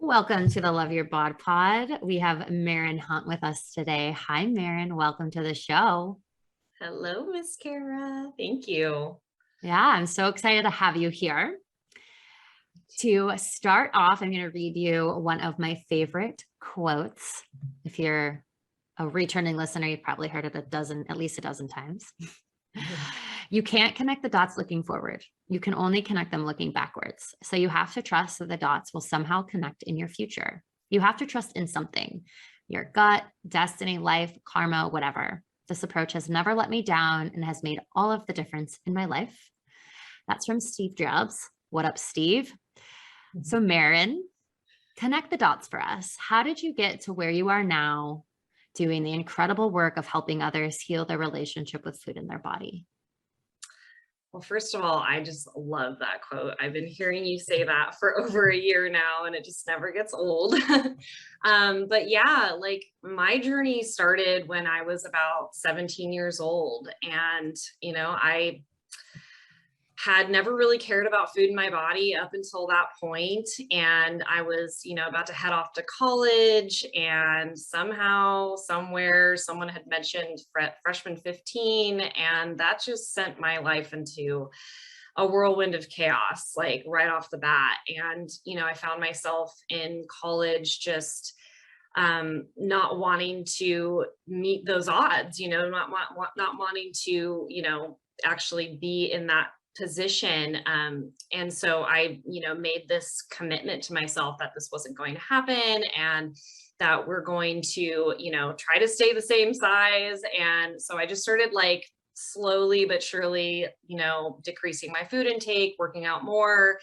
Welcome to the Love Your Bod Pod. We have Maren Hunt with us today. Hi, Maren. Welcome to the show. Hello, Miss Cara. Thank you. Yeah, I'm so excited to have you here. To start off, I'm going to read you one of my favorite quotes. If you're a returning listener, you've probably heard it at least a dozen times. You can't connect the dots looking forward. You can only connect them looking backwards. So you have to trust that the dots will somehow connect in your future. You have to trust in something, your gut, destiny, life, karma, whatever. This approach has never let me down and has made all of the difference in my life. That's from Steve Jobs. What up, Steve? So, Maren, connect the dots for us. How did you get to where you are now, doing the incredible work of helping others heal their relationship with food in their body? Well, first of all, I just love that quote. I've been hearing you say that for over a year now, and it just never gets old. But yeah, like my journey started when I was about 17 years old. And, I had never really cared about food in my body up until that point. And I was, about to head off to college. And somehow, somewhere, someone had mentioned freshman 15. And that just sent my life into a whirlwind of chaos, like right off the bat. And, I found myself in college just not wanting to meet those odds, not wanting to, actually be in that position. And so I, made this commitment to myself that this wasn't going to happen and that we're going to, try to stay the same size. And so I just started like slowly but surely, decreasing my food intake, working out more.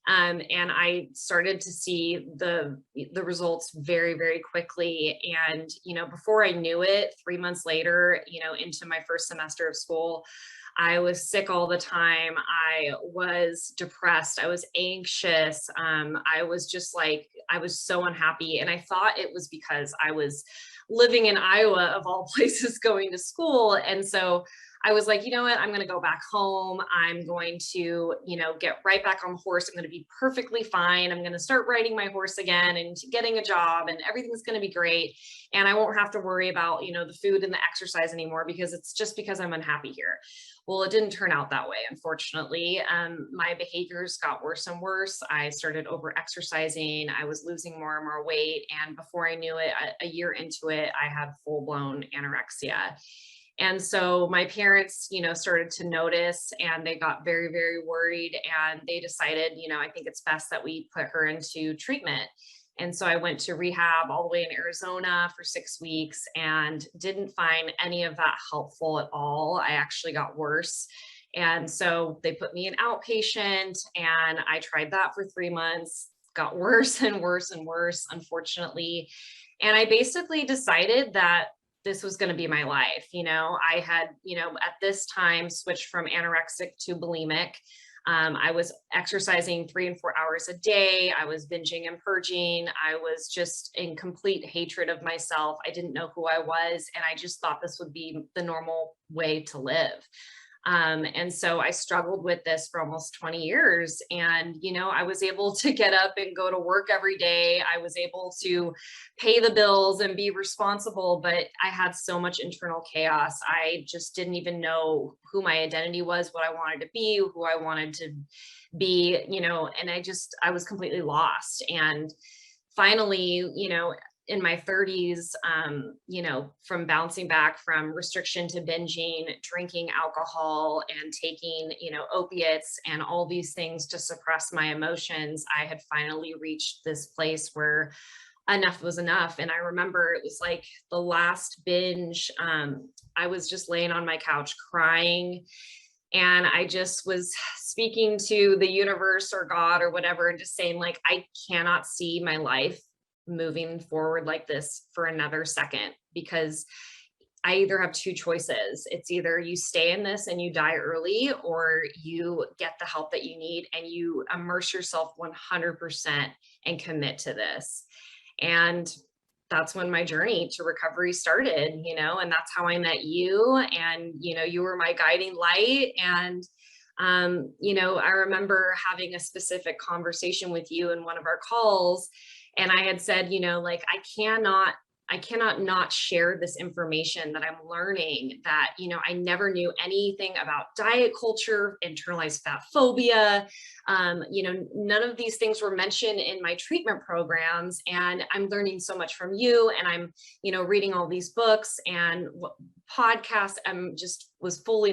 And I started to see the results very, very quickly. And, before I knew it, 3 months later, into my first semester of school, I was sick all the time. I was depressed. I was anxious. I was just like, I was so unhappy. And I thought it was because I was living in Iowa, of all places, going to school. And so I was like, you know what? I'm going to go back home. I'm going to, get right back on the horse. I'm going to be perfectly fine. I'm going to start riding my horse again and getting a job, and everything's going to be great. And I won't have to worry about, the food and the exercise anymore because it's just because I'm unhappy here. Well, it didn't turn out that way, unfortunately. My behaviors got worse and worse. I started over exercising. I was losing more and more weight. And before I knew it, a year into it, I had full blown anorexia. And so my parents, started to notice, and they got very, very worried, and they decided, I think it's best that we put her into treatment. And so I went to rehab all the way in Arizona for 6 weeks and didn't find any of that helpful at all. I actually got worse. And so they put me in outpatient, and I tried that for 3 months, got worse and worse and worse, unfortunately. And I basically decided that this was going to be my life. I had, at this time switched from anorexic to bulimic. I was exercising 3 and 4 hours a day. I was binging and purging. I was just in complete hatred of myself. I didn't know who I was. And I just thought this would be the normal way to live. And so I struggled with this for almost 20 years. And, I was able to get up and go to work every day. I was able to pay the bills and be responsible, but I had so much internal chaos. I just didn't even know who my identity was, what I wanted to be, who I wanted to be, and I was completely lost. And finally, in my 30s, from bouncing back from restriction to binging, drinking alcohol and taking, opiates and all these things to suppress my emotions, I had finally reached this place where enough was enough. And I remember it was like the last binge. I was just laying on my couch crying. And I just was speaking to the universe or God or whatever, and just saying, like, I cannot see my life moving forward like this for another second, because I either have two choices. It's either you stay in this and you die early, or you get the help that you need and you immerse yourself 100% and commit to this. And that's when my journey to recovery started, and that's how I met you. And, you were my guiding light. And I remember having a specific conversation with you in one of our calls, And I had said, like, I cannot not share this information that I'm learning, that, I never knew anything about diet culture, internalized fat phobia. None of these things were mentioned in my treatment programs. And I'm learning so much from you. And I'm, reading all these books and podcasts.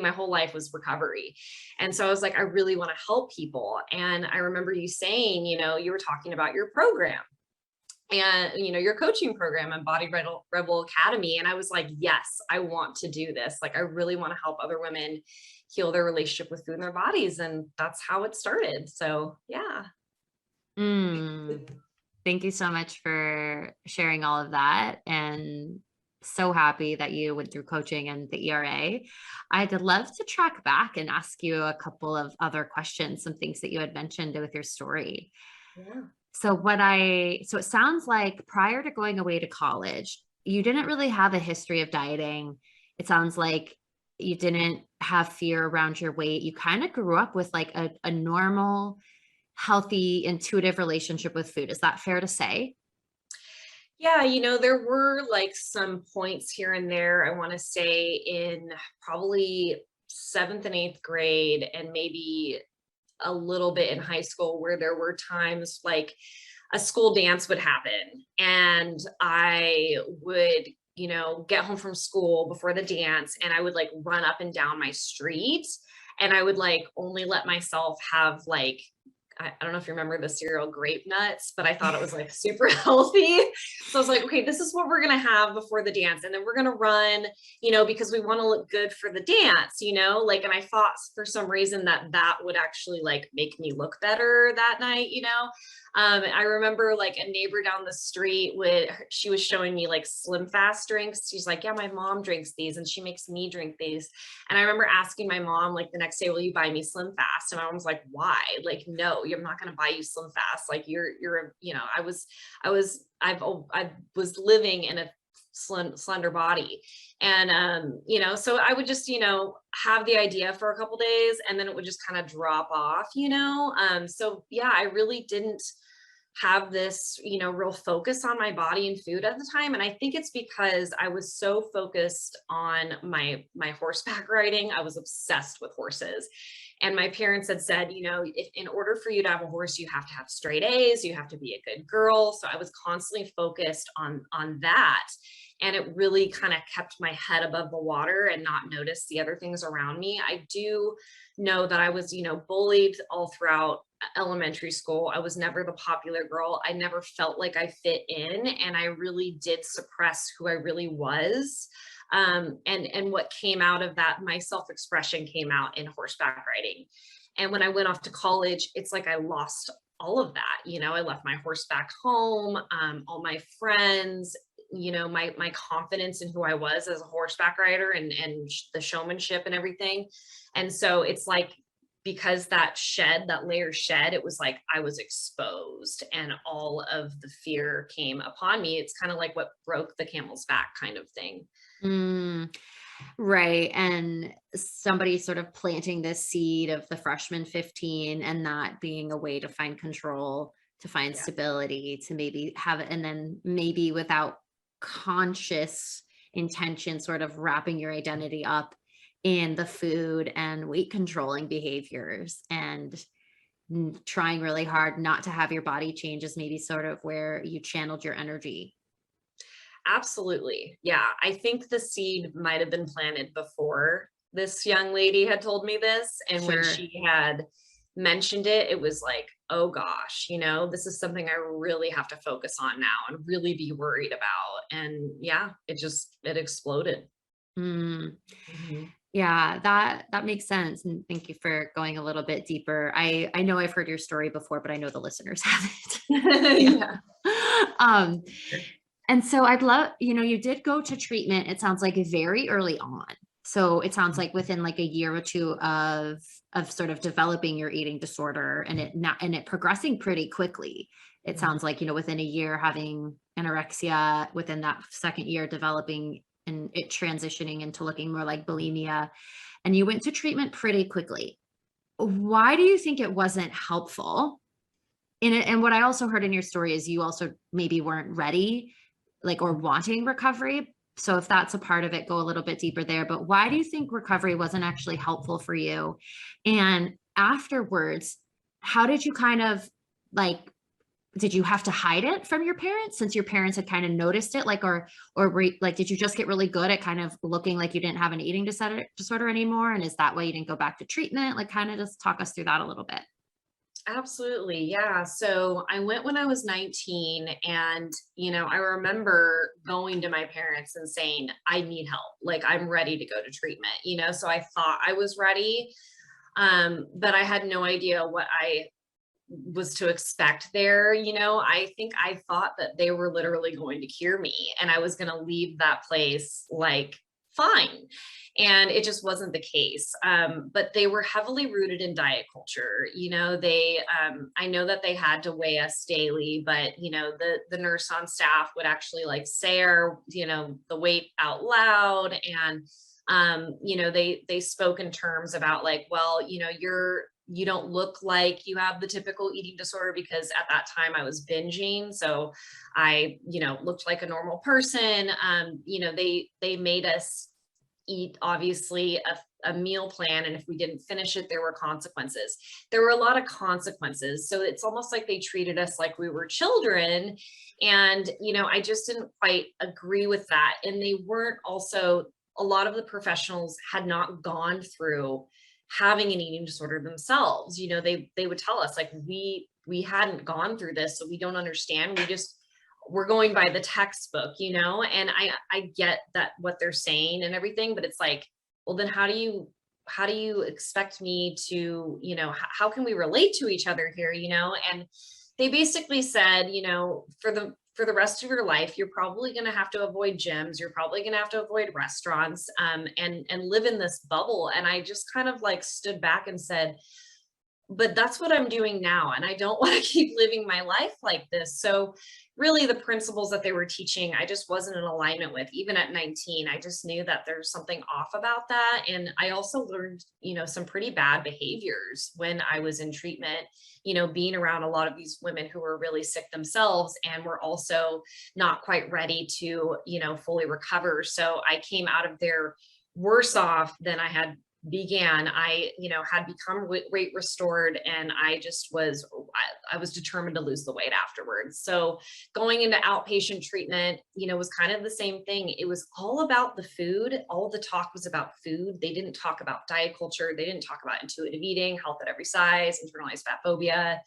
My whole life was recovery. And so I was like, I really want to help people. And I remember you saying, you were talking about your program and your coaching program and Rebel Academy, and I was like, yes, I want to do this. Like, I really want to help other women heal their relationship with food in their bodies, and that's how it started. So yeah. Thank you so much for sharing all of that, and so happy that you went through coaching and the ERA. I'd love to track back and ask you a couple of other questions, some things that you had mentioned with your story. Yeah. So it sounds like prior to going away to college, you didn't really have a history of dieting. It sounds like you didn't have fear around your weight. You kind of grew up with like a normal, healthy, intuitive relationship with food. Is that fair to say? Yeah, there were like some points here and there, I want to say in probably 7th and 8th grade, and maybe a little bit in high school, where there were times like a school dance would happen and I would, get home from school before the dance, and I would like run up and down my street, and I would like only let myself have like, I don't know if you remember the cereal Grape Nuts, but I thought it was like super healthy. So I was like, okay, this is what we're going to have before the dance. And then we're going to run, because we want to look good for the dance, like, and I thought for some reason that would actually like make me look better that night. I remember like a neighbor down the street she was showing me like Slim Fast drinks. She's like, yeah, my mom drinks these and she makes me drink these. And I remember asking my mom like the next day, will you buy me Slim Fast? And my mom's like, why? Like, no, I'm not going to buy you Slim Fast. Like I was living in a slender body. And, so I would just, have the idea for a couple days and then it would just kind of drop off, so yeah, I really didn't have this, real focus on my body and food at the time. And I think it's because I was so focused on my horseback riding. I was obsessed with horses. And my parents had said, if in order for you to have a horse, you have to have straight A's, you have to be a good girl. So I was constantly focused on that. And it really kind of kept my head above the water and not notice the other things around me. I do know that I was, bullied all throughout elementary school. I was never the popular girl. I never felt like I fit in, and I really did suppress who I really was. And what came out of that, my self-expression came out in horseback riding. And when I went off to college, it's like I lost all of that. I left my horseback home, all my friends, my confidence in who I was as a horseback rider and the showmanship and everything. And so it's like, because that layer shed, it was like I was exposed and all of the fear came upon me. It's kind of like what broke the camel's back kind of thing. Right. And somebody sort of planting this seed of the freshman 15 and that being a way to find control, to find stability, to maybe have it, and then maybe without conscious intention, sort of wrapping your identity up in the food and weight controlling behaviors and trying really hard not to have your body change is maybe sort of where you channeled your energy. Absolutely. Yeah. I think the seed might have been planted before this young lady had told me this. And when she had mentioned it, it was like, oh gosh, this is something I really have to focus on now and really be worried about. And yeah, it exploded. Yeah, that makes sense. And thank you for going a little bit deeper. I know I've heard your story before, but I know the listeners haven't. Yeah. And so I'd love, you did go to treatment, it sounds like very early on. So it sounds like within like a year or two of sort of developing your eating disorder and it progressing pretty quickly. It sounds like, within a year having anorexia, within that second year developing and it transitioning into looking more like bulimia, and you went to treatment pretty quickly. Why do you think it wasn't helpful And what I also heard in your story is you also maybe weren't ready, like, or wanting recovery. So if that's a part of it, go a little bit deeper there. But why do you think recovery wasn't actually helpful for you? And afterwards, how did you kind of like, did you have to hide it from your parents since your parents had kind of noticed it? Like, or like, did you just get really good at kind of looking like you didn't have an eating disorder anymore? And is that why you didn't go back to treatment? Like, kind of just talk us through that a little bit. Absolutely. Yeah. So I went when I was 19 and, I remember going to my parents and saying, I need help. Like I'm ready to go to treatment, so I thought I was ready. But I had no idea what I was to expect there. I think I thought that they were literally going to cure me and I was going to leave that place like fine. And it just wasn't the case. But they were heavily rooted in diet culture. I know that they had to weigh us daily, but the nurse on staff would actually like say our, the weight out loud. And they spoke in terms about like, well, you don't look like you have the typical eating disorder, because at that time I was binging. So I, looked like a normal person. They made us eat obviously a meal plan. And if we didn't finish it, there were consequences. There were a lot of consequences. So it's almost like they treated us like we were children. And, I just didn't quite agree with that. And they weren't also, a lot of the professionals had not gone through having an eating disorder themselves. They would tell us like, we hadn't gone through this, so we don't understand. We're going by the textbook, and I get that what they're saying and everything, but it's like, well, then how do you expect me to, how can we relate to each other here, and they basically said, for the rest of your life, you're probably going to have to avoid gyms. You're probably going to have to avoid restaurants, and live in this bubble. And I just kind of like stood back and said, but that's what I'm doing now. And I don't want to keep living my life like this. So really the principles that they were teaching, I just wasn't in alignment with. Even at 19, I just knew that there's something off about that. And I also learned, some pretty bad behaviors when I was in treatment, being around a lot of these women who were really sick themselves and were also not quite ready to, fully recover. So I came out of there worse off than I had began. I, had become weight restored, and I was determined to lose the weight afterwards. So going into outpatient treatment, was kind of the same thing. It was all about the food. All the talk was about food. They didn't talk about diet culture. They didn't talk about intuitive eating, health at every size, internalized fat phobia.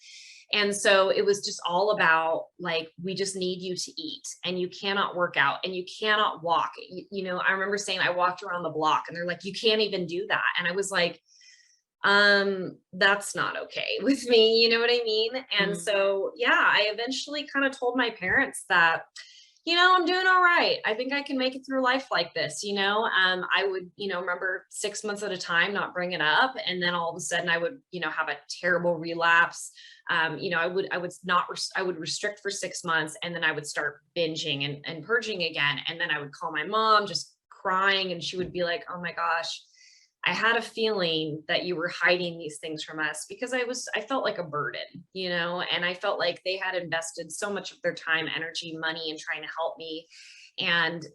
And so it was just all about like, we just need you to eat, and you cannot work out and you cannot walk. I remember saying I walked around the block, and they're like, you can't even do that. And I was like, that's not okay with me. You know what I mean? And so, yeah, I eventually kind of told my parents that, I'm doing all right. I think I can make it through life like this. I would, remember 6 months at a time, not bring it up. And then all of a sudden I would, have a terrible relapse. I would restrict for 6 months, and then I would start binging and purging again. And then I would call my mom just crying, and she would be like, oh my gosh, I had a feeling that you were hiding these things from us, because I felt like a burden, and I felt like they had invested so much of their time, energy, money in trying to help me. And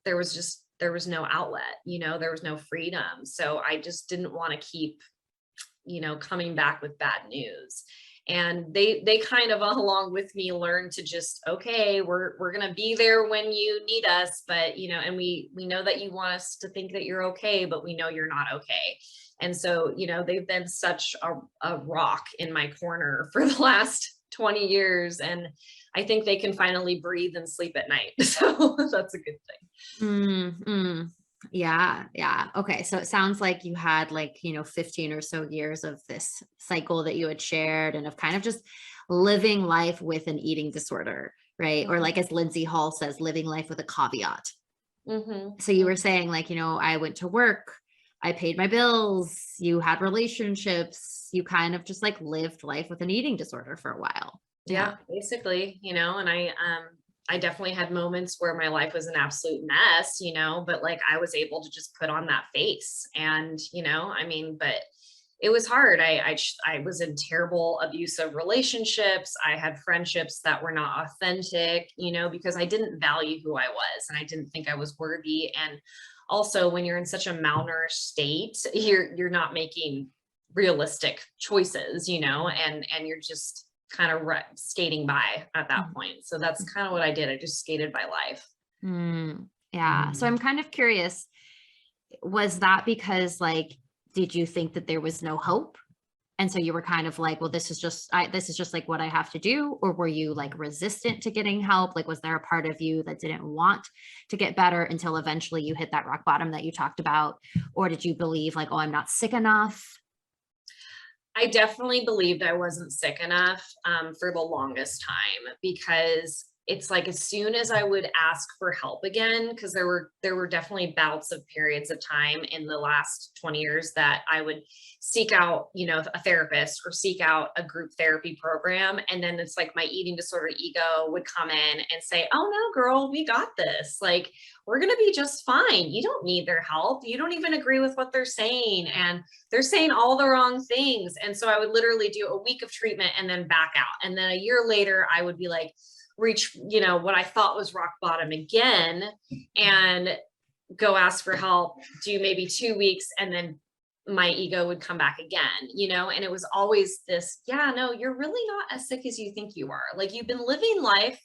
there was no outlet, there was no freedom. So I just didn't want to keep, coming back with bad news. And they kind of along with me learned to just, okay, we're going to be there when you need us, but and we know that you want us to think that you're okay, but we know you're not okay. And so they've been such a rock in my corner for the last 20 years, and I think they can finally breathe and sleep at night. So that's a good thing. Mm-hmm. Yeah. Yeah. Okay. So it sounds like you had 15 or so years of this cycle that you had shared, and of kind of just living life with an eating disorder, right? Or like, as Lindsay Hall says, living life with a caveat. Mm-hmm. So you were saying I went to work, I paid my bills, you had relationships, you kind of just lived life with an eating disorder for a while. Yeah, basically, and I definitely had moments where my life was an absolute mess, but I was able to just put on that face, and, but it was hard. I was in terrible abusive relationships. I had friendships that were not authentic, because I didn't value who I was and I didn't think I was worthy. And also when you're in such a malnourished state, you're not making realistic choices, and you're just kind of skating by at that point. So that's kind of what I did. I just skated by life. Yeah. So I'm kind of curious, was that because like, did you think that there was no hope? And so you were kind of like, well, this is just like what I have to do. Or were you like resistant to getting help? Like, was there a part of you that didn't want to get better until eventually you hit that rock bottom that you talked about? Or did you believe like, oh, I'm not sick enough? I definitely believed I wasn't sick enough for the longest time, because it's like as soon as I would ask for help again, because there were definitely bouts of periods of time in the last 20 years that I would seek out, a therapist or seek out a group therapy program. And then it's like my eating disorder ego would come in and say, oh no, girl, we got this. Like, we're going to be just fine. You don't need their help. You don't even agree with what they're saying. And they're saying all the wrong things. And so I would literally do a week of treatment and then back out. And then a year later, I would be like, reach, what I thought was rock bottom again and go ask for help, do maybe 2 weeks. And then my ego would come back again, and it was always this, yeah, no, you're really not as sick as you think you are. Like, you've been living life,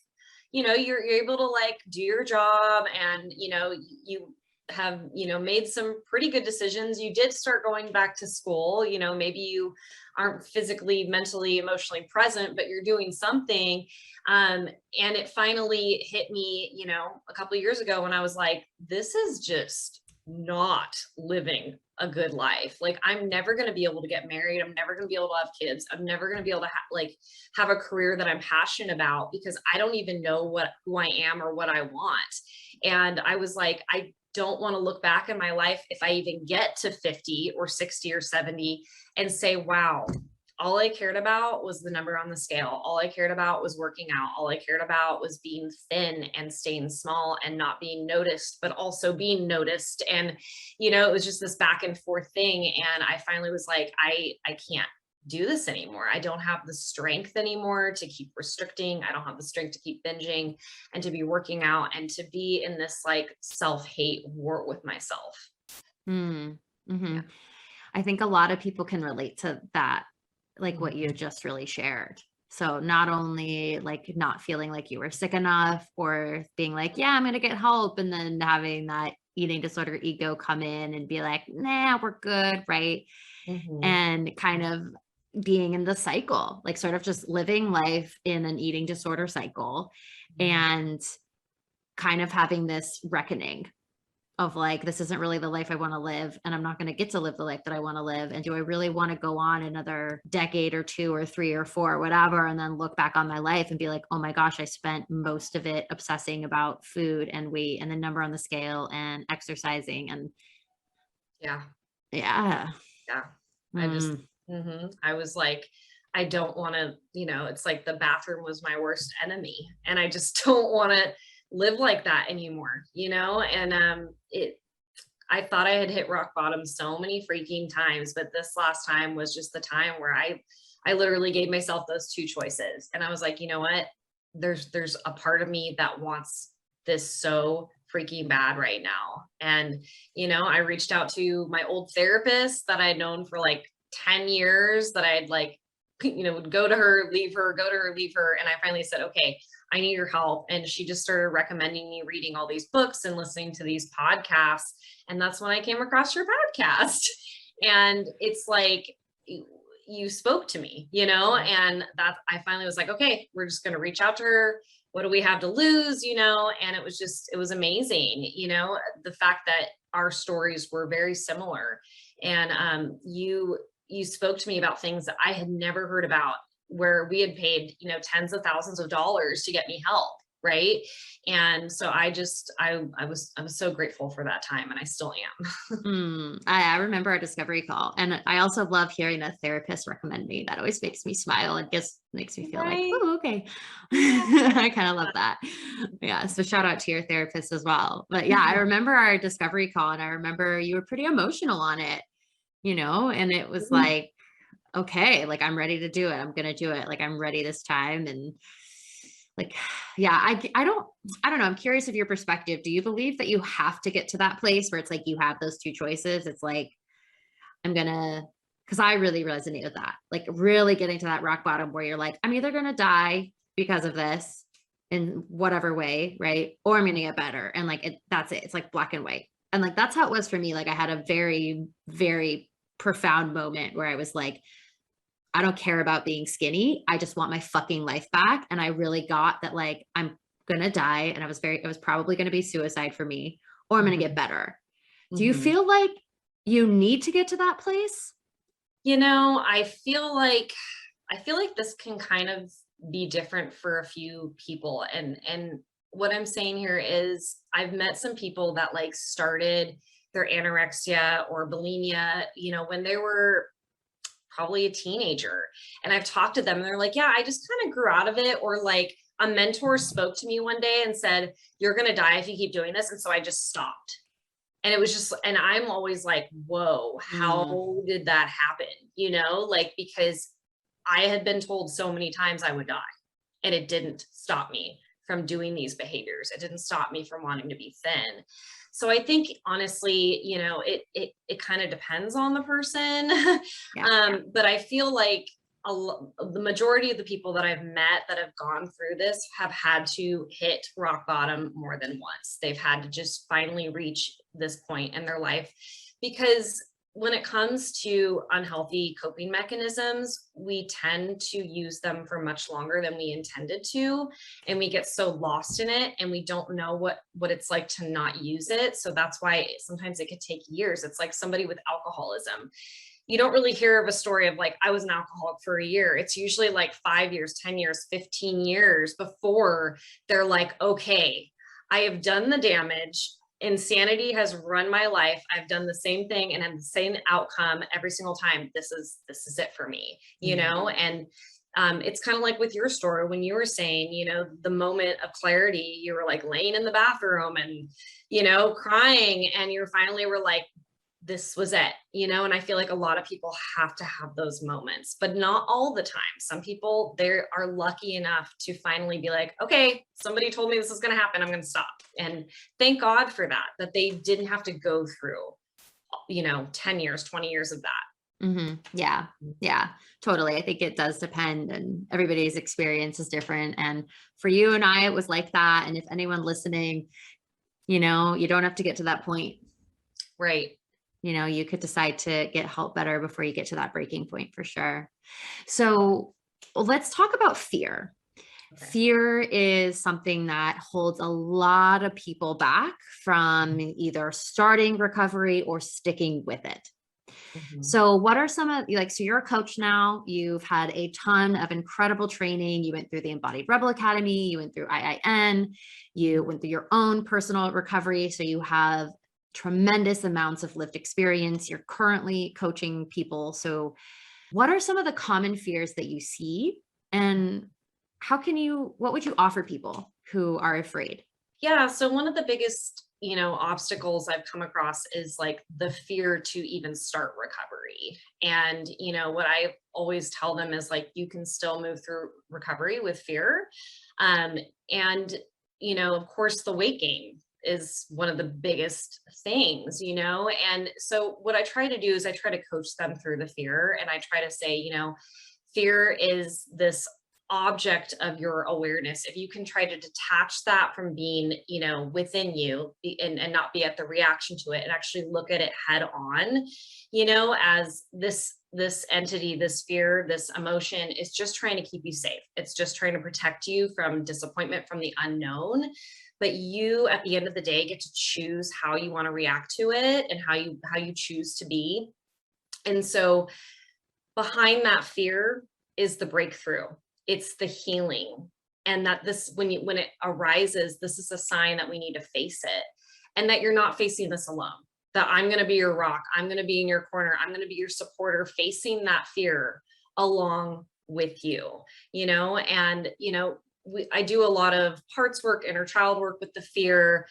you're able to like do your job and, you have, made some pretty good decisions. You did start going back to school, maybe you aren't physically, mentally, emotionally present, but you're doing something. And it finally hit me, a couple of years ago when I was like, this is just not living a good life. Like, I'm never going to be able to get married. I'm never going to be able to have kids. I'm never going to be able to have a career that I'm passionate about, because I don't even know who I am or what I want. And I was like, I don't want to look back in my life if I even get to 50 or 60 or 70 and say, wow, all I cared about was the number on the scale. All I cared about was working out. All I cared about was being thin and staying small and not being noticed, but also being noticed. And, it was just this back and forth thing. And I finally was like, I can't do this anymore. I don't have the strength anymore to keep restricting. I don't have the strength to keep binging and to be working out and to be in this like self-hate war with myself. Yeah. I think a lot of people can relate to that, like what you just really shared. So not only like not feeling like you were sick enough or being like, yeah, I'm going to get help. And then having that eating disorder ego come in and be like, nah, we're good. Right. And kind of being in the cycle, like sort of just living life in an eating disorder cycle and kind of having this reckoning of like, this isn't really the life I want to live, and I'm not going to get to live the life that I want to live. And do I really want to go on another decade or 2 or 3 or 4 or whatever, and then look back on my life and be like, oh my gosh, I spent most of it obsessing about food and weight and the number on the scale and exercising. And yeah. I just, I was like, I don't want to, it's like the bathroom was my worst enemy, and I just don't want to live like that anymore, and I thought I had hit rock bottom so many freaking times, but this last time was just the time where I literally gave myself those 2 choices, and I was like, you know what, there's a part of me that wants this so freaking bad right now. And I reached out to my old therapist that I had known for like 10 years, that I'd like, would go to her, leave her, go to her, leave her. And I finally said, okay, I need your help. And she just started recommending me reading all these books and listening to these podcasts. And that's when I came across your podcast. And it's like, you spoke to me, and that I finally was like, okay, we're just going to reach out to her. What do we have to lose? And it was amazing, the fact that our stories were very similar. And you spoke to me about things that I had never heard about, where we had paid, tens of thousands of dollars to get me help. Right. And so I was so grateful for that time, and I still am. I remember our discovery call, and I also love hearing a therapist recommend me. That always makes me smile and just makes me feel like, oh, okay. I kind of love that. Yeah. So shout out to your therapist as well. But yeah, I remember our discovery call, and I remember you were pretty emotional on it. and it was like, okay, like I'm ready to do it. I'm going to do it. Like I'm ready this time. And like, yeah, I don't know. I'm curious of your perspective. Do you believe that you have to get to that place where it's like you have those two choices? It's like, because I really resonate with that, like really getting to that rock bottom where you're like, I'm either going to die because of this in whatever way, right? Or I'm going to get better. And like, that's it. It's like black and white. And like, that's how it was for me. Like I had a very, very profound moment where I was like, I don't care about being skinny. I just want my fucking life back. And I really got that, like, I'm going to die. And it was probably going to be suicide for me, or I'm going to get better. Do you feel like you need to get to that place? I feel like this can kind of be different for a few people. And what I'm saying here is I've met some people that like started their anorexia or bulimia, when they were probably a teenager. And I've talked to them and they're like, yeah, I just kind of grew out of it. Or like a mentor spoke to me one day and said, you're going to die if you keep doing this. And so I just stopped. And it was just, and I'm always like, whoa, how did that happen? Like, because I had been told so many times I would die, and it didn't stop me from doing these behaviors. It didn't stop me from wanting to be thin. So I think honestly, it kind of depends on the person. Yeah. But I feel like the majority of the people that I've met that have gone through this have had to hit rock bottom more than once. They've had to just finally reach this point in their life, because when it comes to unhealthy coping mechanisms, we tend to use them for much longer than we intended to. And we get so lost in it and we don't know what it's like to not use it. So that's why sometimes it could take years. It's like somebody with alcoholism. You don't really hear of a story of like, I was an alcoholic for a year. It's usually like 5 years, 10 years, 15 years before they're like, okay, I have done the damage. Insanity has run my life. I've done the same thing and had the same outcome every single time. This is it for me, and it's kind of like with your story when you were saying, the moment of clarity, you were like laying in the bathroom and, crying, and you finally were like, this was it, and I feel like a lot of people have to have those moments, but not all the time. Some people, they are lucky enough to finally be like, okay, somebody told me this is going to happen. I'm going to stop. And thank God for that they didn't have to go through, 10 years, 20 years of that. Yeah. Yeah, totally. I think it does depend, and everybody's experience is different. And for you and I, it was like that. And if anyone listening, you don't have to get to that point. Right. You could decide to get help better before you get to that breaking point, for sure. So let's talk about fear. Okay. Fear is something that holds a lot of people back from either starting recovery or sticking with it. So what are some of, so you're a coach now, you've had a ton of incredible training. You went through the Embodied Rebel Academy, you went through IIN, you went through your own personal recovery. So you have tremendous amounts of lived experience. You're currently coaching people. So what are some of the common fears that you see, and what would you offer people who are afraid? Yeah. So one of the biggest, obstacles I've come across is like the fear to even start recovery. And, what I always tell them is like, you can still move through recovery with fear. And, of course, the weight gain is one of the biggest things, and so what I try to do is I try to coach them through the fear, and I try to say, fear is this object of your awareness. If you can try to detach that from being, within you, and not be at the reaction to it, and actually look at it head on, as this entity, this fear, this emotion is just trying to keep you safe. It's just trying to protect you from disappointment, from the unknown. But you, at the end of the day, get to choose how you want to react to it and how you choose to be. And so behind that fear is the breakthrough. It's the healing. And that when it arises, this is a sign that we need to face it, and that you're not facing this alone, that I'm going to be your rock. I'm going to be in your corner. I'm going to be your supporter, facing that fear along with you, and, I do a lot of parts work, inner child work with the fear,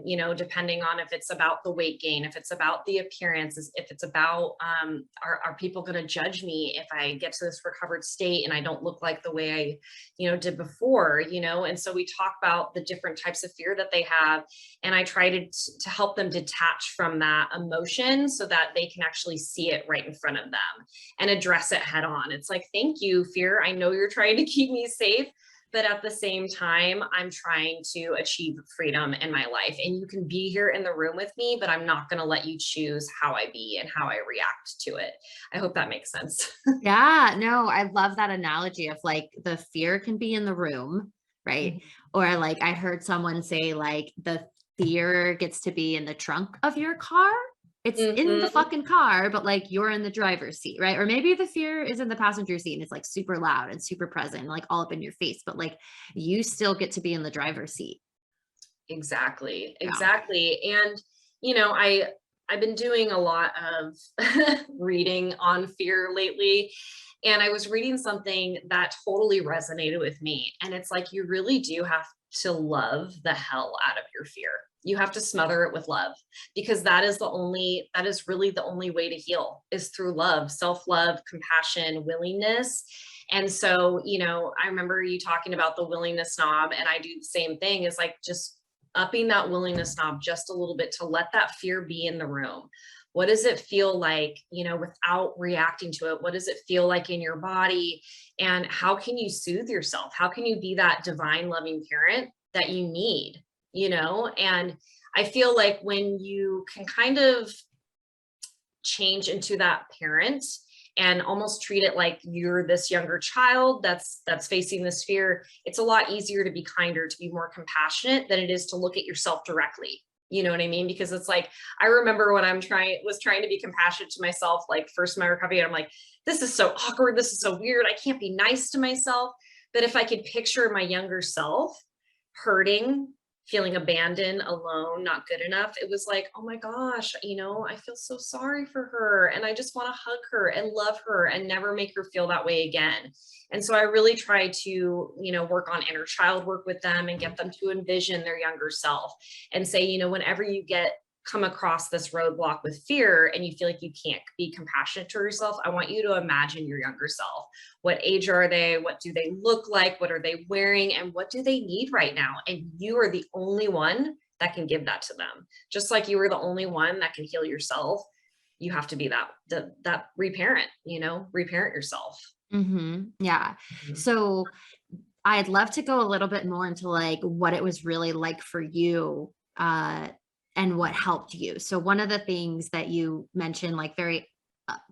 you know, depending on if it's about the weight gain, if it's about the appearances, if it's about, are people going to judge me if I get to this recovered state and I don't look like the way I, you know, did before, you know? And so we talk about the different types of fear that they have. And I try to help them detach from that emotion so that they can actually see it right in front of them and address it head on. It's like, thank you, fear. I know you're trying to keep me safe, but at the same time, I'm trying to achieve freedom in my life. And you can be here in the room with me, but I'm not going to let you choose how I be and how I react to it. I hope that makes sense. Yeah, no, I love that analogy of like the fear can be in the room, right? Or like I heard someone say like the fear gets to be in the trunk of your car. It's in the fucking car, but like you're in the driver's seat, right? Or maybe the fear is in the passenger seat and it's like super loud and super present, like all up in your face, but like you still get to be in the driver's seat. Exactly. Yeah. Exactly. And, you know, I've been doing a lot of reading on fear lately. And I was reading something that totally resonated with me. And it's like, you really do have to love the hell out of your fear. You have to smother it with love, because that is really the only way to heal, is through love, self-love, compassion, willingness. And so, you know, I remember you talking about the willingness knob, and I do the same thing, is like just upping that willingness knob just a little bit to let that fear be in the room. What does it feel like, you know, without reacting to it? What does it feel like in your body? And how can you soothe yourself? How can you be that divine loving parent that you need, you know? And I feel like when you can kind of change into that parent and almost treat it like you're this younger child that's facing this fear, it's a lot easier to be kinder, to be more compassionate than it is to look at yourself directly. You know what I mean? Because it's like, I remember when was trying to be compassionate to myself, like first in my recovery, and I'm like, this is so awkward. This is so weird. I can't be nice to myself. But if I could picture my younger self hurting, feeling abandoned, alone, not good enough, it was like, oh my gosh, you know, I feel so sorry for her. And I just want to hug her and love her and never make her feel that way again. And so I really try to, you know, work on inner child work with them and get them to envision their younger self and say, you know, whenever you come across this roadblock with fear and you feel like you can't be compassionate to yourself, I want you to imagine your younger self. What age are they? What do they look like? What are they wearing? And what do they need right now? And you are the only one that can give that to them. Just like you were the only one that can heal yourself, you have to be that reparent, you know, reparent yourself. Yeah. So I'd love to go a little bit more into like what it was really like for you, and what helped you. So one of the things that you mentioned, like very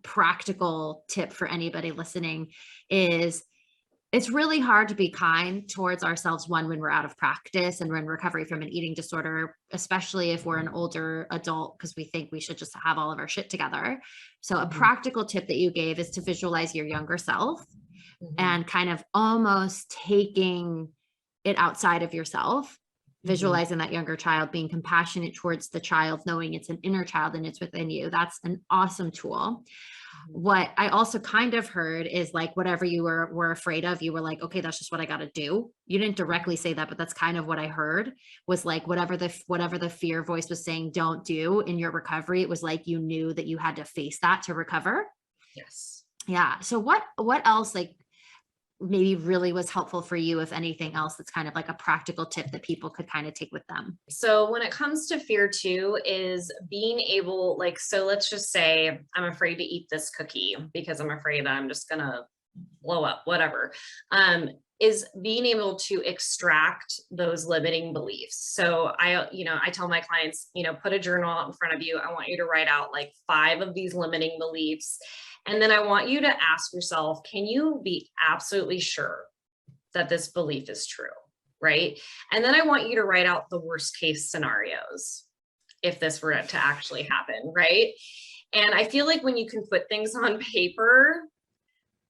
practical tip for anybody listening, is it's really hard to be kind towards ourselves, one, when we're out of practice and we're in recovery from an eating disorder, especially if we're an older adult, because we think we should just have all of our shit together. So a practical tip that you gave is to visualize your younger self and kind of almost taking it outside of yourself, visualizing that younger child, being compassionate towards the child, knowing it's an inner child and it's within you. That's an awesome tool. What I also kind of heard is like, whatever you were afraid of, you were like, okay, that's just what I got to do. You didn't directly say that, but that's kind of what I heard, was like, whatever the fear voice was saying, don't do in your recovery. It was like, you knew that you had to face that to recover. Yes. Yeah. So what else, like, maybe really was helpful for you, if anything else, that's kind of like a practical tip that people could kind of take with them? So when it comes to fear too, is being able, like, so let's just say I'm afraid to eat this cookie because I'm afraid I'm just gonna blow up, whatever. Is being able to extract those limiting beliefs. So I tell my clients, put a journal out in front of you. I want you to write out like 5 of these limiting beliefs. And then I want you to ask yourself, can you be absolutely sure that this belief is true? Right. And then I want you to write out the worst case scenarios if this were to actually happen. Right. And I feel like when you can put things on paper,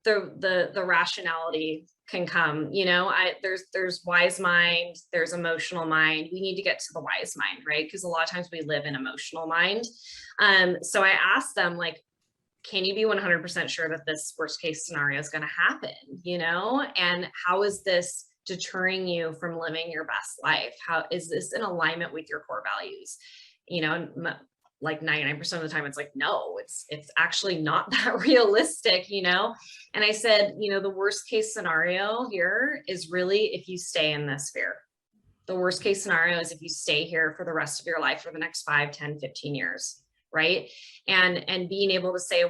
the rationality can come. There's wise mind, there's emotional mind. We need to get to the wise mind, right? Because a lot of times we live in emotional mind. So I asked them, like, can you be 100% sure that this worst case scenario is going to happen? And how is this deterring you from living your best life? How is this in alignment with your core values? You know, like 99% of the time it's like, no, it's actually not that realistic, you know? And I said, you know, the worst case scenario here is really if you stay in this fear. The worst case scenario is if you stay here for the rest of your life for the next 5, 10, 15 years, right? And being able to say,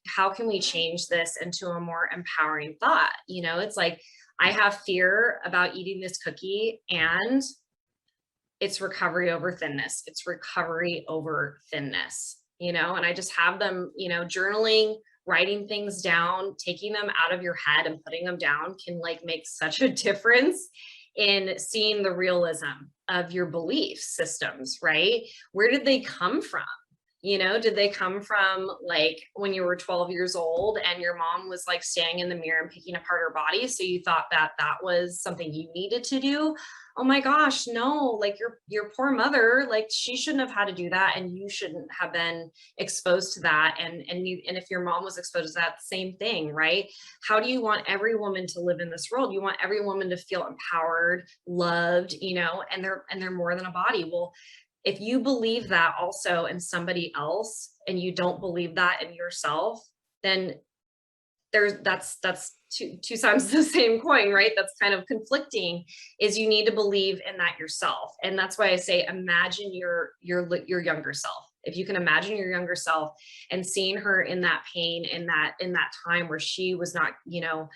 how can we change this into a more empowering thought? You know, it's like, I have fear about eating this cookie, and it's recovery over thinness. It's recovery over thinness, you know, and I just have them, you know, journaling, writing things down, taking them out of your head and putting them down can like make such a difference in seeing the realism of your belief systems, right? Where did they come from? You know, did they come from like when you were 12 years old and your mom was like standing in the mirror and picking apart her body, so you thought that that was something you needed to do? Oh my gosh, no, like your poor mother, like she shouldn't have had to do that, and you shouldn't have been exposed to that. And if your mom was exposed to that, same thing, right? How do you want every woman to live in this world? You want every woman to feel empowered, loved, you know, and they're more than a body. Well, if you believe that also in somebody else and you don't believe that in yourself, then that's two sides of the same coin, right? That's kind of conflicting. Is you need to believe in that yourself. And that's why I say, imagine your younger self. If you can imagine your younger self and seeing her in that pain, in that time where she was not, you know,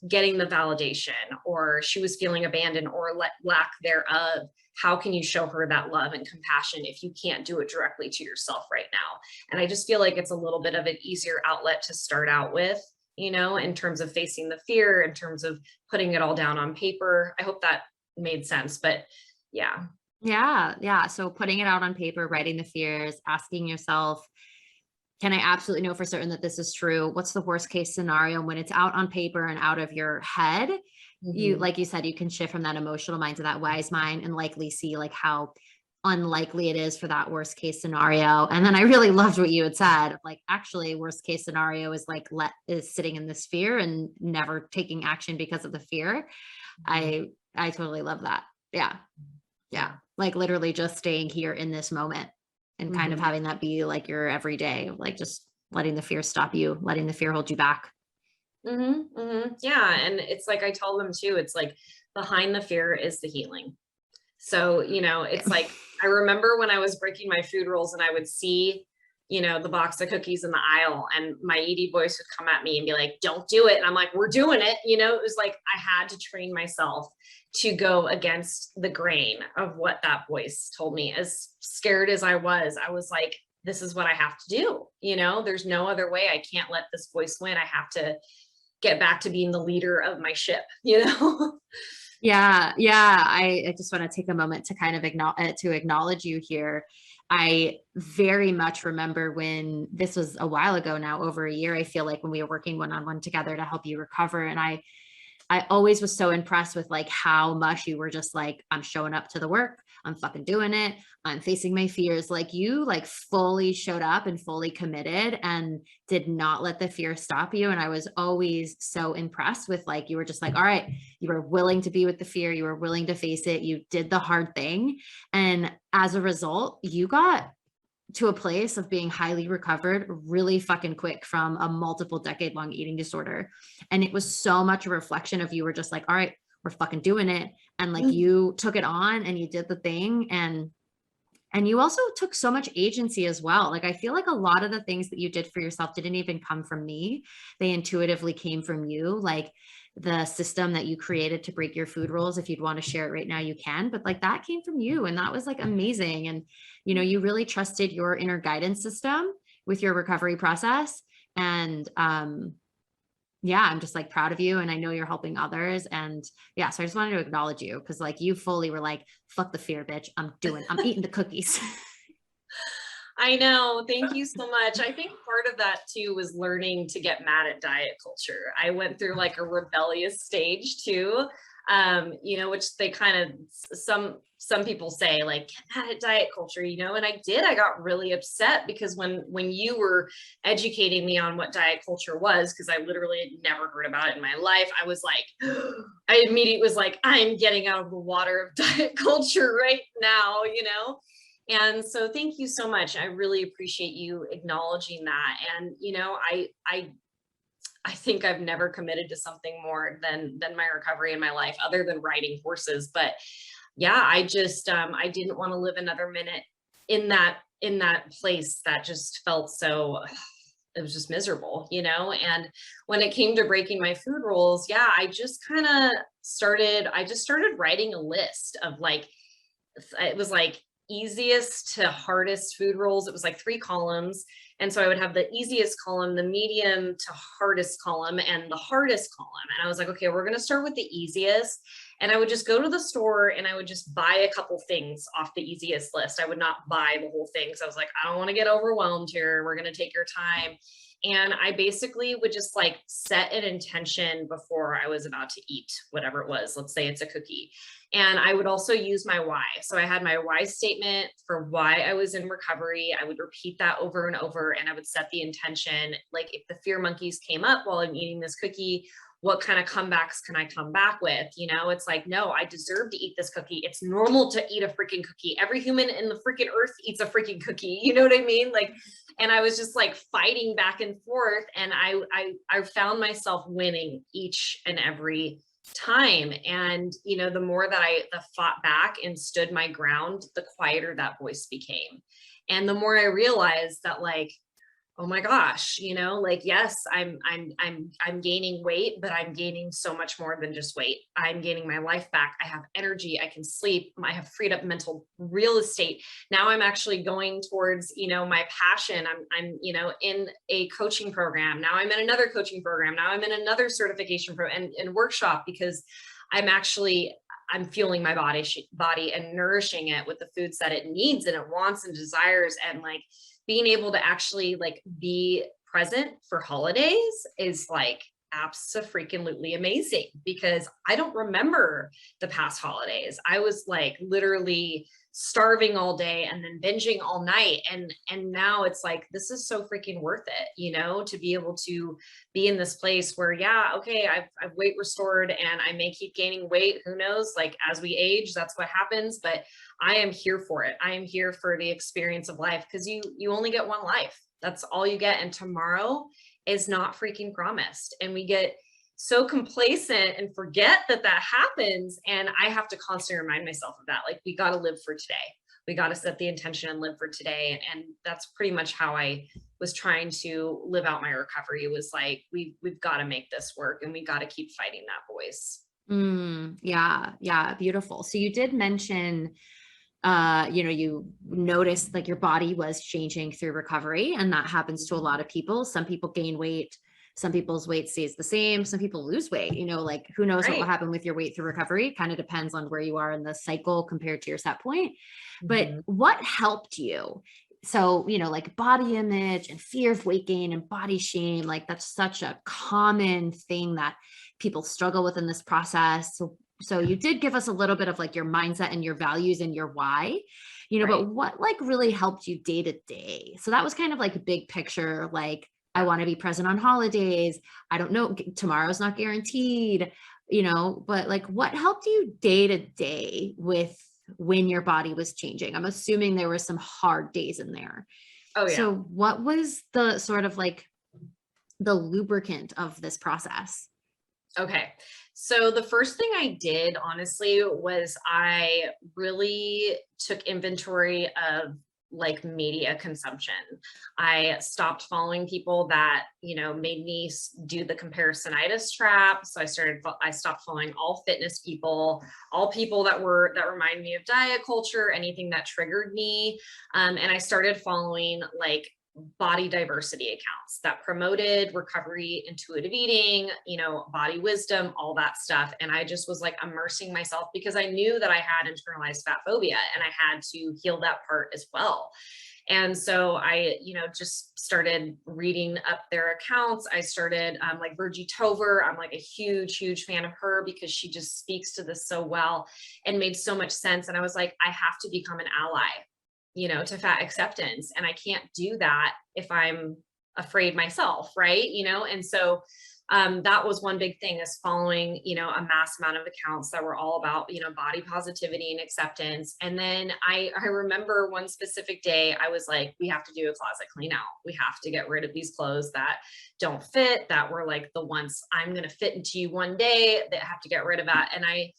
getting the validation, or she was feeling abandoned or lack thereof, how can you show her that love and compassion if you can't do it directly to yourself right now? And I just feel like it's a little bit of an easier outlet to start out with, you know, in terms of facing the fear, in terms of putting it all down on paper. I hope that made sense, but yeah. Yeah. Yeah. So putting it out on paper, writing the fears, asking yourself, can I absolutely know for certain that this is true? What's the worst case scenario? When it's out on paper and out of your head, you, like you said, you can shift from that emotional mind to that wise mind and likely see like how unlikely it is for that worst case scenario. And then I really loved what you had said, like actually worst case scenario is like is sitting in this fear and never taking action because of the fear. I totally love that. Yeah. Yeah. Like literally just staying here in this moment and kind of having that be like your everyday, like just letting the fear stop you, letting the fear hold you back. Yeah. And it's like, I tell them too, it's like behind the fear is the healing. So, you know, it's like, I remember when I was breaking my food rules and I would see, you know, the box of cookies in the aisle, and my ED voice would come at me and be like, don't do it. And I'm like, we're doing it. You know, it was like, I had to train myself to go against the grain of what that voice told me. As scared as I was like, this is what I have to do. You know, there's no other way. I can't let this voice win. I have to get back to being the leader of my ship, you know? Yeah. Yeah. I just want to take a moment to kind of acknowledge you here. I very much remember when this was a while ago now, over a year, I feel like, when we were working one-on-one together to help you recover. And I always was so impressed with like how much you were just like, I'm showing up to the work. I'm fucking doing it. I'm facing my fears. Like you like fully showed up and fully committed and did not let the fear stop you. And I was always so impressed with like, you were just like, all right, you were willing to be with the fear. You were willing to face it. You did the hard thing. And as a result, you got to a place of being highly recovered really fucking quick from a multiple decade long eating disorder. And it was so much a reflection of you were just like, all right, we're fucking doing it. And like you took it on and you did the thing. And you also took so much agency as well. Like, I feel like a lot of the things that you did for yourself didn't even come from me. They intuitively came from you. Like the system that you created to break your food rules. If you'd want to share it right now, you can, but like that came from you. And that was like amazing. And, you know, you really trusted your inner guidance system with your recovery process. And, yeah, I'm just like proud of you. And I know you're helping others. And yeah, so I just wanted to acknowledge you because like you fully were like, fuck the fear, bitch. I'm eating the cookies. I know. Thank you so much. I think part of that too was learning to get mad at diet culture. I went through like a rebellious stage too you know, which they kind of, some people say like, get mad at diet culture, you know, and I did, I got really upset because when you were educating me on what diet culture was, because I literally had never heard about it in my life, I was like, I immediately was like, I'm getting out of the water of diet culture right now, you know? And so thank you so much. I really appreciate you acknowledging that. And, you know, I think I've never committed to something more than my recovery in my life, other than riding horses. But yeah, I just I didn't want to live another minute in that place that just felt so, it was just miserable, you know? And when it came to breaking my food rules, yeah, I just started writing a list of like, it was like easiest to hardest food rules. It was like 3 columns. And so I would have the easiest column, the medium to hardest column, and the hardest column. And I was like, okay, we're going to start with the easiest. And I would just go to the store and I would just buy a couple things off the easiest list. I would not buy the whole thing. So I was like, I don't want to get overwhelmed here. We're going to take your time. And I basically would just like set an intention before I was about to eat whatever it was. Let's say it's a cookie. And I would also use my why. So I had my why statement for why I was in recovery. I would repeat that over and over, and I would set the intention. Like if the fear monkeys came up while I'm eating this cookie, what kind of comebacks can I come back with? You know, it's like, no, I deserve to eat this cookie. It's normal to eat a freaking cookie. Every human in the freaking earth eats a freaking cookie. You know what I mean? Like, and I was just like fighting back and forth. And I found myself winning each and every time. And, you know, the more that I fought back and stood my ground, the quieter that voice became. And the more I realized that, like, oh my gosh, you know, like, yes, I'm gaining weight, but I'm gaining so much more than just weight. I'm gaining my life back. I have energy. I can sleep. I have freed up mental real estate. Now I'm actually going towards, you know, my passion. I'm, you know, in a coaching program. Now I'm in another coaching program. Now I'm in another certification program and workshop, because I'm fueling my body and nourishing it with the foods that it needs and it wants and desires. And like, being able to actually like be present for holidays is like abso-freaking-lutely amazing, because I don't remember the past holidays. I was like literally starving all day and then binging all night. And now it's like, this is so freaking worth it, you know, to be able to be in this place where, yeah, okay, I've weight restored and I may keep gaining weight. Who knows? Like as we age, that's what happens. But I am here for it. I am here for the experience of life, because you only get one life. That's all you get. And tomorrow is not freaking promised. And we get so complacent and forget that happens. And I have to constantly remind myself of that. Like, we got to live for today. We got to set the intention and live for today. And that's pretty much how I was trying to live out my recovery, was like, we've got to make this work, and we got to keep fighting that voice. Yeah. Yeah. Beautiful. So you did mention, you know, you noticed like your body was changing through recovery, and that happens to a lot of people. Some people gain weight, some people's weight stays the same, some people lose weight, you know, like who knows what will happen with your weight through recovery. It kind of depends on where you are in the cycle compared to your set point. But what helped you? So, you know, like body image and fear of weight gain and body shame, like that's such a common thing that people struggle with in this process. So you did give us a little bit of like your mindset and your values and your why, you know, but what like really helped you day to day? So that was kind of like a big picture. Like, I want to be present on holidays. I don't know, tomorrow's not guaranteed, you know, but like what helped you day to day with when your body was changing? I'm assuming there were some hard days in there. Oh yeah. So what was the sort of like the lubricant of this process? Okay. So the first thing I did, honestly, was I really took inventory of like media consumption. I stopped following people that, you know, made me do the comparisonitis trap. So I stopped following all fitness people, all people that remind me of diet culture, anything that triggered me. And I started following like body diversity accounts that promoted recovery, intuitive eating, you know, body wisdom, all that stuff. And I just was like immersing myself, because I knew that I had internalized fat phobia and I had to heal that part as well. And so I, just started reading up their accounts. I started like Virgie Tover. I'm like a huge, huge fan of her because she just speaks to this so well and made so much sense. And I was like, I have to become an ally, to fat acceptance. And I can't do that if I'm afraid myself, right? And so that was one big thing, is following, a mass amount of accounts that were all about, body positivity and acceptance. And then I remember one specific day, I was like, we have to do a closet clean out. We have to get rid of these clothes that don't fit, that were like the ones I'm going to fit into you one day, that have to get rid of that. And I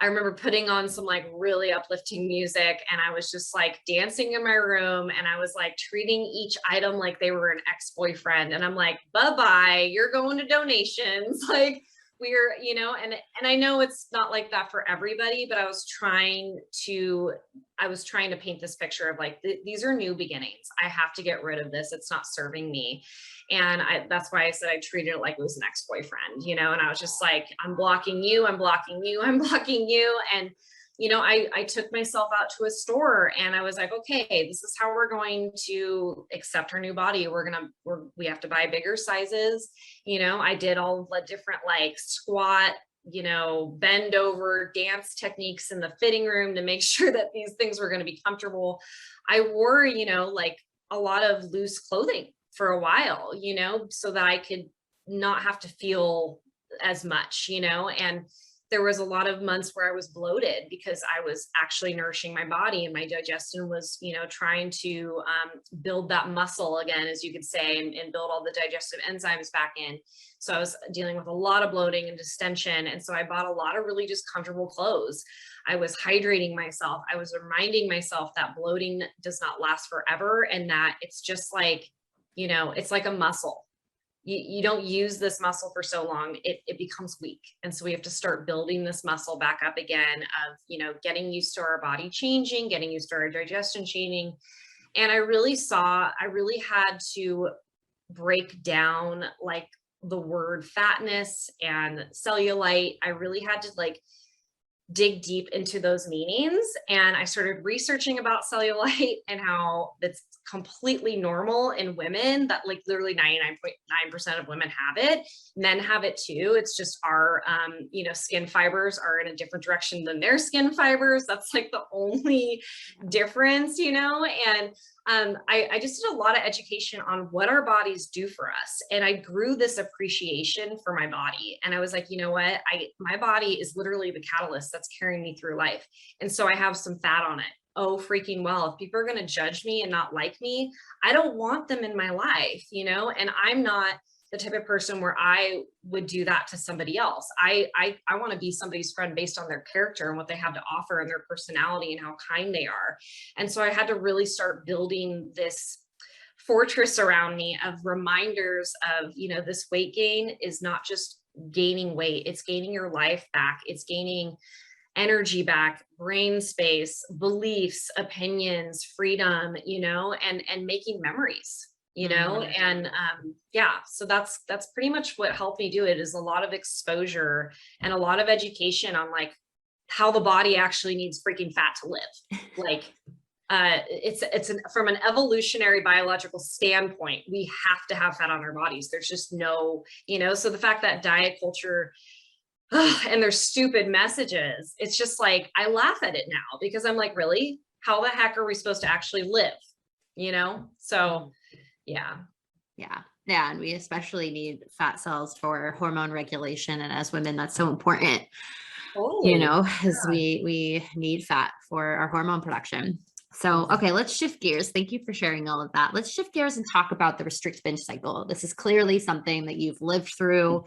remember putting on some like really uplifting music, and I was just like dancing in my room, and I was like treating each item like they were an ex-boyfriend. And I'm like, bye-bye, you're going to donations. Like we're, and I know it's not like that for everybody, but I was trying to paint this picture of like, these are new beginnings. I have to get rid of this. It's not serving me. And that's why I said I treated it like it was an ex-boyfriend, and I was just like, I'm blocking you, I'm blocking you, I'm blocking you. And, I took myself out to a store, and I was like, okay, this is how we're going to accept our new body. We have to buy bigger sizes. I did all the different like squat, bend over dance techniques in the fitting room to make sure that these things were going to be comfortable. I wore, like a lot of loose clothing for a while, so that I could not have to feel as much, and there was a lot of months where I was bloated because I was actually nourishing my body, and my digestion was, trying to build that muscle again, as you could say, and build all the digestive enzymes back in. So I was dealing with a lot of bloating and distension. And so I bought a lot of really just comfortable clothes. I was hydrating myself. I was reminding myself that bloating does not last forever, and that it's just like, it's like a muscle. You don't use this muscle for so long, it becomes weak. And so we have to start building this muscle back up again of, getting used to our body changing, getting used to our digestion changing. And I really had to break down like the word fatness and cellulite. I really had to like dig deep into those meanings. And I started researching about cellulite and how it's completely normal in women, that like literally 99.9% of women have it. Men have it too. It's just our, skin fibers are in a different direction than their skin fibers. That's like the only difference, and I just did a lot of education on what our bodies do for us. And I grew this appreciation for my body. And I was like, you know what? My body is literally the catalyst that's carrying me through life. And so I have some fat on it. Oh, freaking well. If people are going to judge me and not like me, I don't want them in my life, and I'm not the type of person where I would do that to somebody else. I want to be somebody's friend based on their character and what they have to offer and their personality and how kind they are. And so I had to really start building this fortress around me of reminders of, this weight gain is not just gaining weight, it's gaining your life back. It's gaining energy back, brain space, beliefs, opinions, freedom, and making memories, and so that's pretty much what helped me do it, is a lot of exposure and a lot of education on like how the body actually needs freaking fat to live. Like from an evolutionary biological standpoint, we have to have fat on our bodies. There's just no, so the fact that diet culture and their stupid messages, it's just like, I laugh at it now because I'm like, really? How the heck are we supposed to actually live? So yeah. And we especially need fat cells for hormone regulation. And as women, that's so important, as we need fat for our hormone production. So, okay, let's shift gears. Thank you for sharing all of that. Let's shift gears and talk about the restrict-binge cycle. This is clearly something that you've lived through.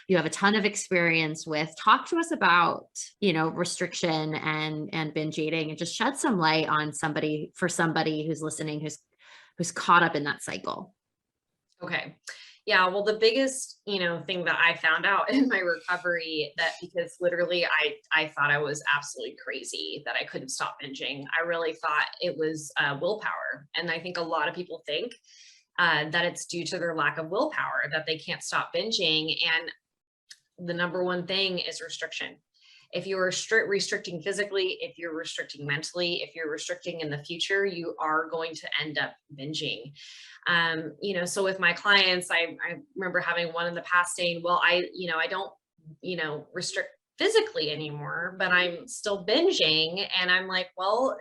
You have a ton of experience with. Talk to us about, restriction and binge eating, and just shed some light on somebody who's listening, who's caught up in that cycle. Okay. Yeah. Well, the biggest, thing that I found out in my recovery, that because literally I thought I was absolutely crazy that I couldn't stop binging. I really thought it was willpower. And I think a lot of people think that it's due to their lack of willpower that they can't stop binging. And the number one thing is restriction. If you're restricting physically, if you're restricting mentally, if you're restricting in the future, you are going to end up binging. So with my clients, I remember having one in the past saying, well, I don't, restrict physically anymore, but I'm still binging. And I'm like, well,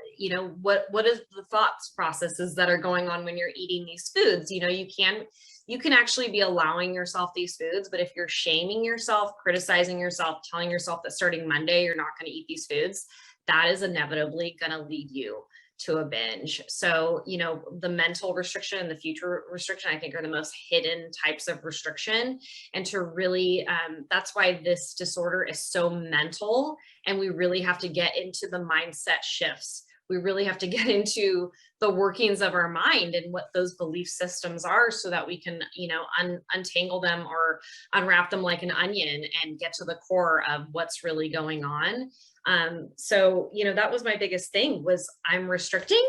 what is the thoughts processes that are going on when you're eating these foods? You can actually be allowing yourself these foods, but if you're shaming yourself, criticizing yourself, telling yourself that starting Monday, you're not going to eat these foods, that is inevitably going to lead you to a binge. So, the mental restriction and the future restriction, I think, are the most hidden types of restriction. And to really, that's why this disorder is so mental. And we really have to get into the mindset shifts. We really have to get into the workings of our mind and what those belief systems are so that we can, untangle them or unwrap them like an onion and get to the core of what's really going on. So, that was my biggest thing was I'm restricting,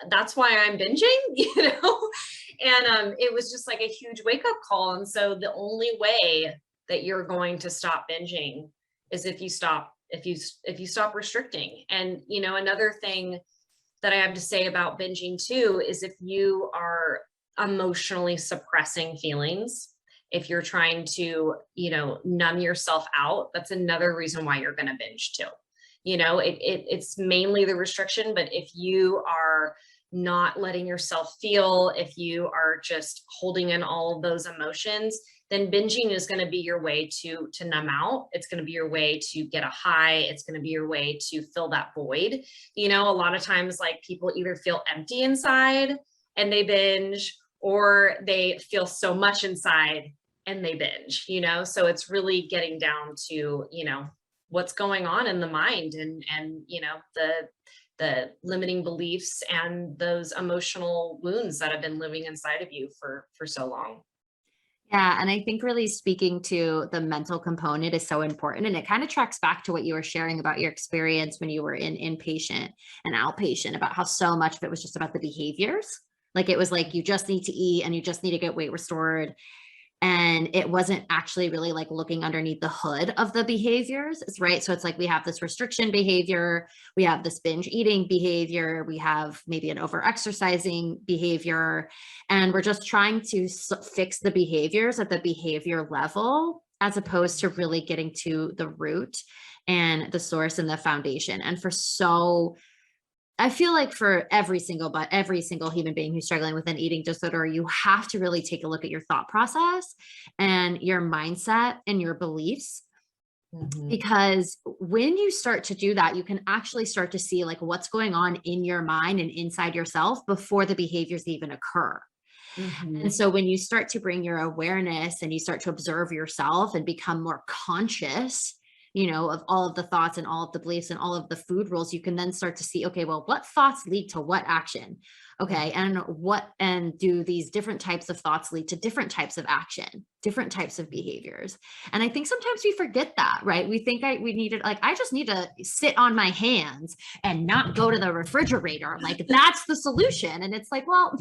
that's why I'm binging, and it was just like a huge wake up call. And so the only way that you're going to stop binging is if you stop restricting. And, another thing that I have to say about binging too, is if you are emotionally suppressing feelings, if you're trying to, numb yourself out, that's another reason why you're going to binge too. It's mainly the restriction, but if you are not letting yourself feel, if you are just holding in all of those emotions, then binging is going to be your way to numb out. It's going to be your way to get a high. It's going to be your way to fill that void. A lot of times, like, people either feel empty inside and they binge, or they feel so much inside and they binge, so it's really getting down to, what's going on in the mind and, the limiting beliefs and those emotional wounds that have been living inside of you for so long. Yeah. And I think really speaking to the mental component is so important. And it kind of tracks back to what you were sharing about your experience when you were in inpatient and outpatient, about how so much of it was just about the behaviors. Like, it was like, you just need to eat and you just need to get weight restored. And it wasn't actually really like looking underneath the hood of the behaviors, right? So it's like, we have this restriction behavior, we have this binge eating behavior, we have maybe an over exercising behavior, and we're just trying to fix the behaviors at the behavior level, as opposed to really getting to the root and the source and the foundation. And I feel like for every single human being who's struggling with an eating disorder, you have to really take a look at your thought process and your mindset and your beliefs. Mm-hmm. Because when you start to do that, you can actually start to see like what's going on in your mind and inside yourself before the behaviors even occur. Mm-hmm. And so when you start to bring your awareness and you start to observe yourself and become more conscious, of all of the thoughts and all of the beliefs and all of the food rules, you can then start to see, okay, well, what thoughts lead to what action? Okay. And do these different types of thoughts lead to different types of action, different types of behaviors? And I think sometimes we forget that, right? We think I just need to sit on my hands and not go to the refrigerator. Like, that's the solution. And it's like, well,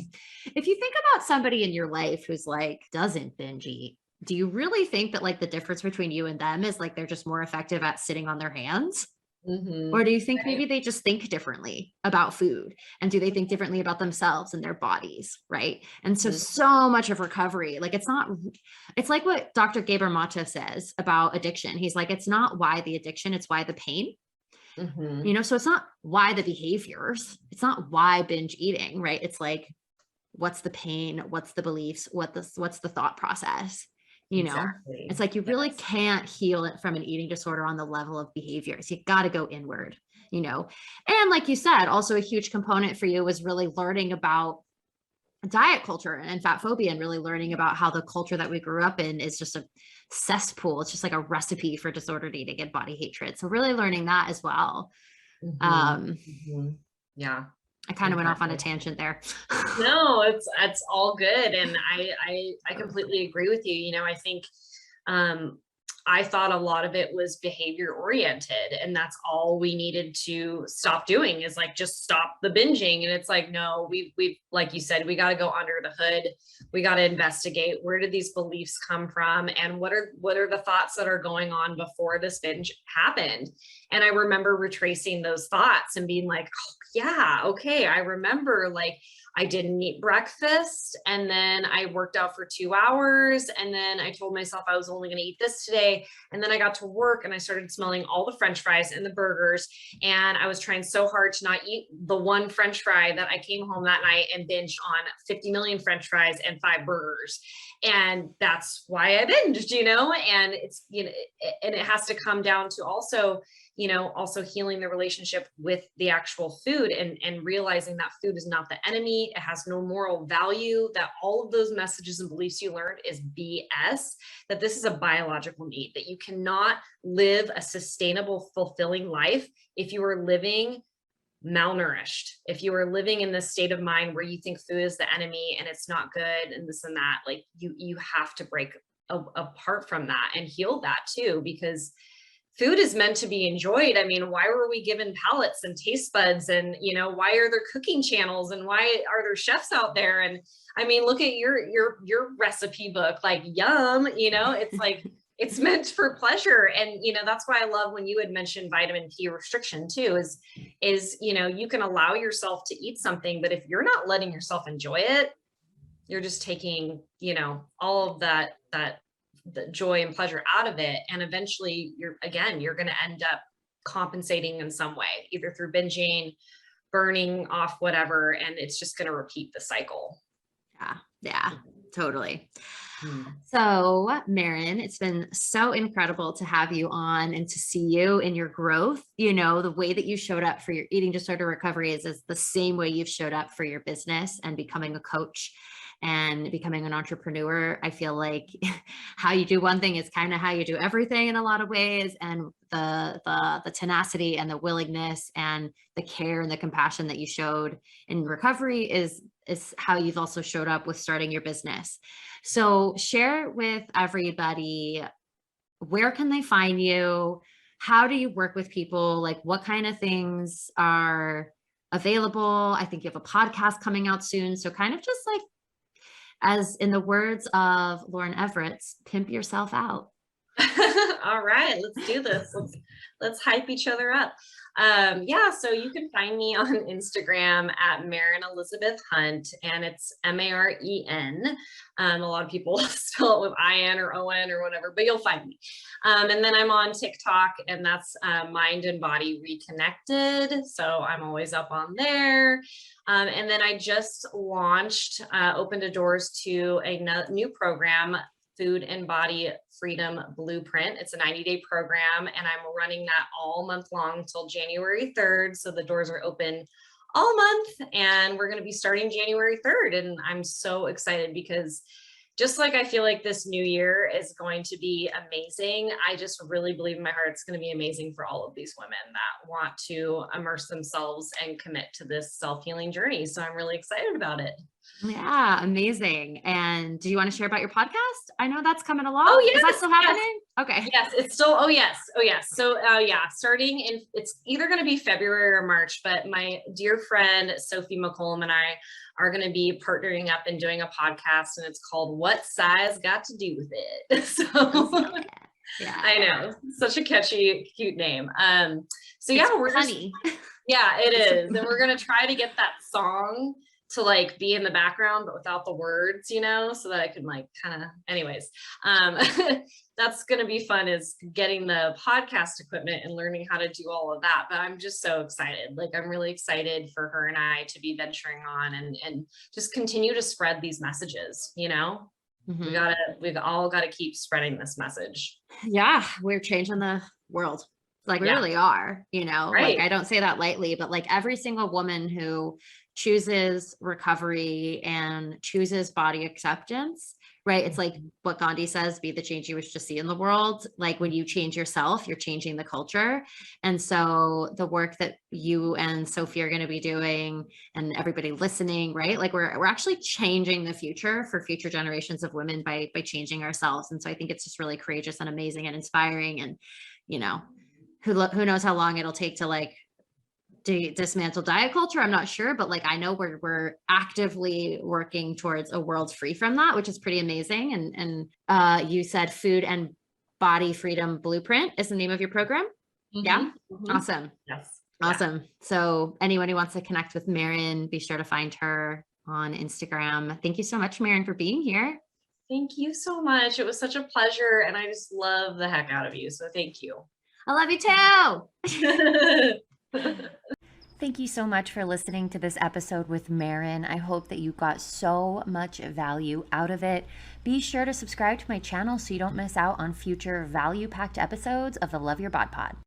if you think about somebody in your life who's like, doesn't binge eat, do you really think that like the difference between you and them is like they're just more effective at sitting on their hands? Mm-hmm. Or do you think maybe they just think differently about food? And do they think differently about themselves and their bodies? Right. And so, so much of recovery, like, it's like what Dr. Gabor Mate says about addiction. He's like, it's not why the addiction, it's why the pain. Mm-hmm. So it's not why the behaviors, it's not why binge eating, right? It's like, what's the pain? What's the beliefs? What's the thought process? Exactly. It's like, you really can't heal it from an eating disorder on the level of behaviors. You got to go inward, and like you said, also a huge component for you was really learning about diet culture and fat phobia, and really learning about how the culture that we grew up in is just a cesspool. It's just like a recipe for disordered eating and body hatred. So really learning that as well. Mm-hmm. Yeah. I kind of went off on a tangent there. No, it's all good. And I completely agree with you. I think, I thought a lot of it was behavior oriented, and that's all we needed to stop doing is like, just stop the binging. And it's like, no, we've, like you said, we got to go under the hood. We got to investigate, where did these beliefs come from? And what are the thoughts that are going on before this binge happened? And I remember retracing those thoughts and being like, oh yeah, okay. I remember, like, I didn't eat breakfast, and then I worked out for 2 hours, and then I told myself I was only going to eat this today. And then I got to work and I started smelling all the French fries and the burgers. And I was trying so hard to not eat the one French fry that I came home that night and binged on 50 million French fries and 5 burgers. And that's why I binged, and it's, and it has to come down to also healing the relationship with the actual food, and realizing that food is not the enemy. It has no moral value, that all of those messages and beliefs you learned is BS, that this is a biological need, that you cannot live a sustainable, fulfilling life if you are living malnourished, if you are living in this state of mind where you think food is the enemy and it's not good and this and that. Like, you have to break apart from that and heal that too, because food is meant to be enjoyed. I mean, why were we given palates and taste buds? And, why are there cooking channels, and why are there chefs out there? And I mean, look at your recipe book, like, yum, it's like, it's meant for pleasure. And, that's why I love when you had mentioned vitamin P restriction too, is, you can allow yourself to eat something, but if you're not letting yourself enjoy it, you're just taking, all of that the joy and pleasure out of it. And eventually you're going to end up compensating in some way, either through binging, burning off, whatever. And it's just going to repeat the cycle. Yeah, totally. Hmm. So Maren, it's been so incredible to have you on and to see you in your growth. The way that you showed up for your eating disorder recovery is the same way you've showed up for your business and becoming a coach and becoming an entrepreneur. I feel like how you do one thing is kind of how you do everything in a lot of ways. And the tenacity and the willingness and the care and the compassion that you showed in recovery is how you've also showed up with starting your business. So share with everybody, where can they find you? How do you work with people? Like, what kind of things are available? I think you have a podcast coming out soon. So kind of just like, as in the words of Lauren Everett's, pimp yourself out. All right, let's do this. Let's hype each other up. So you can find me on Instagram at Maren Elizabeth Hunt, and it's Maren. A lot of people spell it with IN or ON or whatever, but you'll find me. And then I'm on TikTok, and that's Mind and Body Reconnected. So I'm always up on there. And then I just launched, opened the doors to a new program, Food and Body Freedom Blueprint. It's a 90-day program, and I'm running that all month long till January 3rd. So the doors are open all month, and we're going to be starting January 3rd. And I'm so excited because just like I feel like this new year is going to be amazing, I just really believe in my heart it's going to be amazing for all of these women that want to immerse themselves and commit to this self-healing journey. So I'm really excited about it. Yeah, amazing. And do you want to share about your podcast? I know that's coming along. Oh, yes, is that still happening? Yes. Okay. Yes, it's still, oh yes. So starting in, it's either going to be February or March, but my dear friend, Sophie McCollum, and I are going to be partnering up and doing a podcast, and it's called What Size Got to Do with It. So yeah, I know, such a catchy, cute name. So it's we're funny. Yeah, it is. And we're going to try to get that song to like be in the background, but without the words, so that I can like kind of, anyways, that's going to be fun, is getting the podcast equipment and learning how to do all of that. But I'm just so excited. Like, I'm really excited for her and I to be venturing on and just continue to spread these messages, Mm-hmm. We've all got to keep spreading this message. Yeah. We're changing the world. Like, we really are, Right. like, I don't say that lightly, but like every single woman who chooses recovery and chooses body acceptance right? It's like what Gandhi says, be the change you wish to see in the world. Like when you change yourself, you're changing the culture. And so the work that you and Sophie are going to be doing and everybody listening, right? Like we're actually changing the future for future generations of women by changing ourselves. And so I think it's just really courageous and amazing and inspiring. And, you know, who knows how long it'll take to like dismantle diet culture. I'm not sure, but like I know we're actively working towards a world free from that, which is pretty amazing. And you said Food and Body Freedom Blueprint is the name of your program. Yeah. Awesome. Yes. Awesome. So anyone who wants to connect with Maren, be sure to find her on Instagram. Thank you so much, Maren, for being here. Thank you so much. It was such a pleasure. And I just love the heck out of you. So thank you. I love you too. Thank you so much for listening to this episode with Maren. I hope that you got so much value out of it. Be sure to subscribe to my channel so you don't miss out on future value-packed episodes of the Love Your Bod Pod.